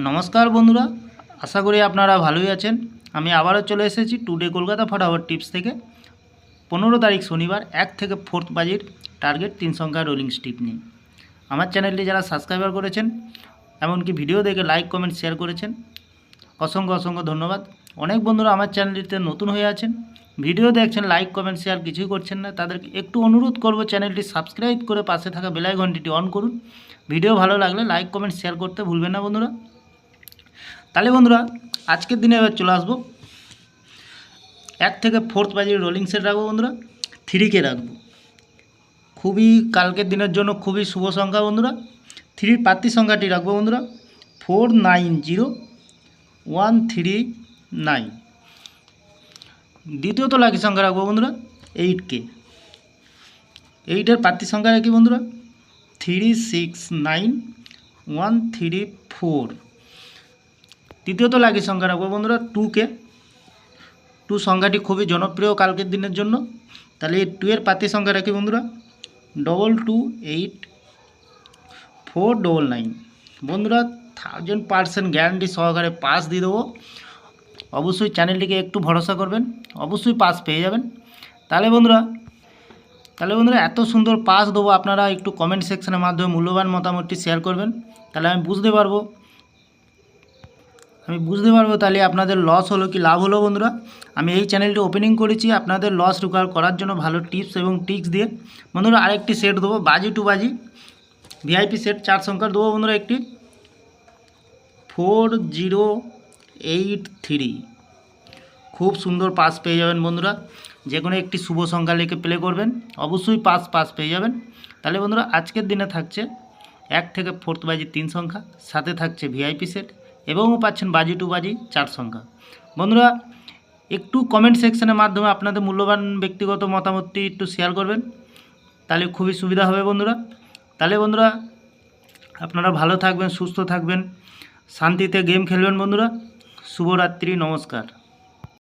নমস্কার বন্ধুরা, আশা করি আপনারা ভালোই আছেন। আমি আবারও চলে এসেছি টুডে কলকাতা ফটাফট টিপস থেকে 15 তারিখ শনিবার 1 থেকে 4 বাজির টার্গেট 3 সংখ্যা রোলিং স্টিপ নিয়ে। আমার চ্যানেলটি যারা সাবস্ক্রাইবার করেছেন, এমনকি ভিডিও দেখে লাইক কমেন্ট শেয়ার করেছেন, অসংখ্য অসংখ্য ধন্যবাদ। অনেক বন্ধুরা আমার চ্যানেলটিতে নতুন হয়ে আছেন, ভিডিও দেখছেন, লাইক কমেন্ট শেয়ার কিছুই করছেন না। তাদেরকে একটু অনুরোধ করব, চ্যানেলটি সাবস্ক্রাইব করে পাশে থাকা বেল আইকনটি অন করুন। ভিডিও ভালো লাগলে লাইক কমেন্ট শেয়ার করতে ভুলবেন না বন্ধুরা। তাহলে বন্ধুরা, আজকের দিনে এবার চলে আসবো 1 থেকে 4 বাজির রোলিং সেট রাখবো বন্ধুরা, 3কে রাখবো। খুবই কালকের দিনের জন্য খুবই শুভ সংখ্যা বন্ধুরা। 3 প্রার্থী সংখ্যাটি রাখবো বন্ধুরা 490139। দ্বিতীয়ত লাকি সংখ্যা রাখবো বন্ধুরা 8কে। 8-এর প্রার্থী সংখ্যা রাখি বন্ধুরা 369134। তৃতীয়ত লাকি সংখ্যা রাখবো বন্ধুরা 2কে। 2 সংখ্যাটি খুবই জনপ্রিয় কালকের দিনের জন্য, তাহলে এই 2-এর প্রার্থী সংখ্যা রাখি বন্ধুরা 228499। বন্ধুরা 1000% গ্যারান্টি সহকারে পাস দিয়ে দেবো। অবশ্যই চ্যানেলটিকে একটু ভরসা করবেন, অবশ্যই পাস পেয়ে যাবেন। তাহলে বন্ধুরা এত সুন্দর পাস দেবো, আপনারা একটু কমেন্ট সেকশনের মাধ্যমে মূল্যবান মতামতটি শেয়ার করবেন, তাহলে আমি বুঝতে পারবো তাহলে আপনাদের লস হলো কি লাভ হলো। বন্ধুরা, আমি এই চ্যানেলটি ওপেনিং করেছি আপনাদের লস রিকভার করার জন্য, ভালো টিপস এবং ট্রিক্স দিয়ে। বন্ধুরা আরেকটি সেট দেবো, বাজি টু বাজি ভিআইপি সেট 4 সংখ্যার দেবো বন্ধুরা, একটি 4083। খুব সুন্দর পাস পেয়ে যাবেন বন্ধুরা। যে কোনো একটি শুভ সংখ্যা লিখে প্লে করবেন, অবশ্যই পাস পেয়ে যাবেন। তাহলে বন্ধুরা আজকের দিনে থাকছে 1 থেকে 4 বাজি 3 সংখ্যা, সাথে থাকছে ভিআইপি সেট এবং পাচ্ছেন বাজি টু বাজি 4 সংখ্যা। বন্ধুরা একটু কমেন্ট সেকশনের মাধ্যমে আপনাদের মূল্যবান ব্যক্তিগত মতামতটি একটু শেয়ার করবেন, তাহলে খুবই সুবিধা হবে বন্ধুরা। তাহলে বন্ধুরা আপনারা ভালো থাকবেন, সুস্থ থাকবেন, শান্তিতে গেম খেলবেন বন্ধুরা। শুভরাত্রি, নমস্কার।